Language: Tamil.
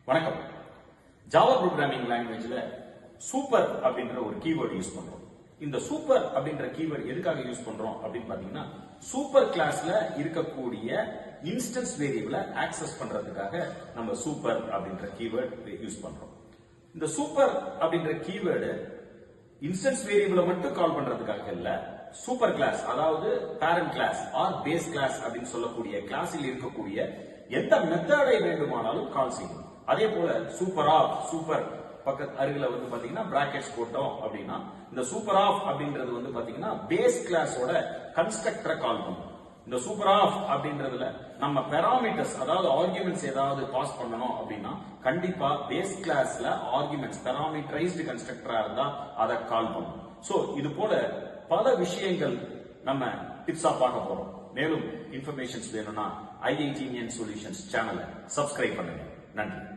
வணக்கம். ஜாவா ப்ரோக்ராமிங் லாங்குவேஜ்ல சூப்பர் அப்படின்ற ஒரு கீவேர்ட் யூஸ் பண்றோம். இந்த சூப்பர் அப்படின்ற கீவேர்ட் எதுக்காக யூஸ் பண்றோம் அப்படின்னு பாத்தீங்கன்னா, சூப்பர் கிளாஸ்ல இருக்கக்கூடிய இன்ஸ்டன்ஸ் வேரியபிளை ஆக்சஸ் பண்றதுக்காக நம்ம சூப்பர் அப்படின்ற கீவேர்ட் யூஸ் பண்றோம். இந்த சூப்பர் அப்படின்ற கீவேர்டு இன்ஸ்டன்ஸ் வேரியபிளை மட்டும் கால் பண்றதுக்காக இல்ல, சூப்பர் கிளாஸ் அதாவது parent class or base class அப்படின்னு சொல்லக்கூடிய கிளாஸில் இருக்கக்கூடிய எந்த மெத்தடை வேண்டுமானாலும் கால் செய்யும். அதே போல சூப்பர் ஆஃப், சூப்பர் பக்கத்து அருகில வந்து பாத்தீங்கன்னா பிராக்கெட்ஸ் போட்டோம் அப்படின்னா இந்த சூப்பர் ஆஃப் அப்படின்றது வந்து பாத்தீங்கன்னா பேஸ் கிளாஸோட கன்ஸ்ட்ரக்டரை கால் பண்ணும். இந்த சூப்பர் ஆஃப் அப்படின்றதுல நம்ம பெராமீட்டர்ஸ் அதாவது ஆர்குமெண்ட்ஸ் ஏதாவது பாஸ் பண்ணணும் அப்படின்னா கண்டிப்பா பேஸ் கிளாஸ்ல ஆர்குமெண்ட்ஸ் பெராமீட்டரைஸ்டு கன்ஸ்ட்ரக்டரா இருந்தா அதை கால் பண்ணும். சோ இது போல பல விஷயங்கள் நம்ம டிப்ஸா பார்க்க போறோம். மேலும் இன்ஃபர்மேஷன்ஸ் வேணும்னா IIT Indian Solutions சேனலை சப்ஸ்கிரைப் பண்ணுங்க. நன்றி.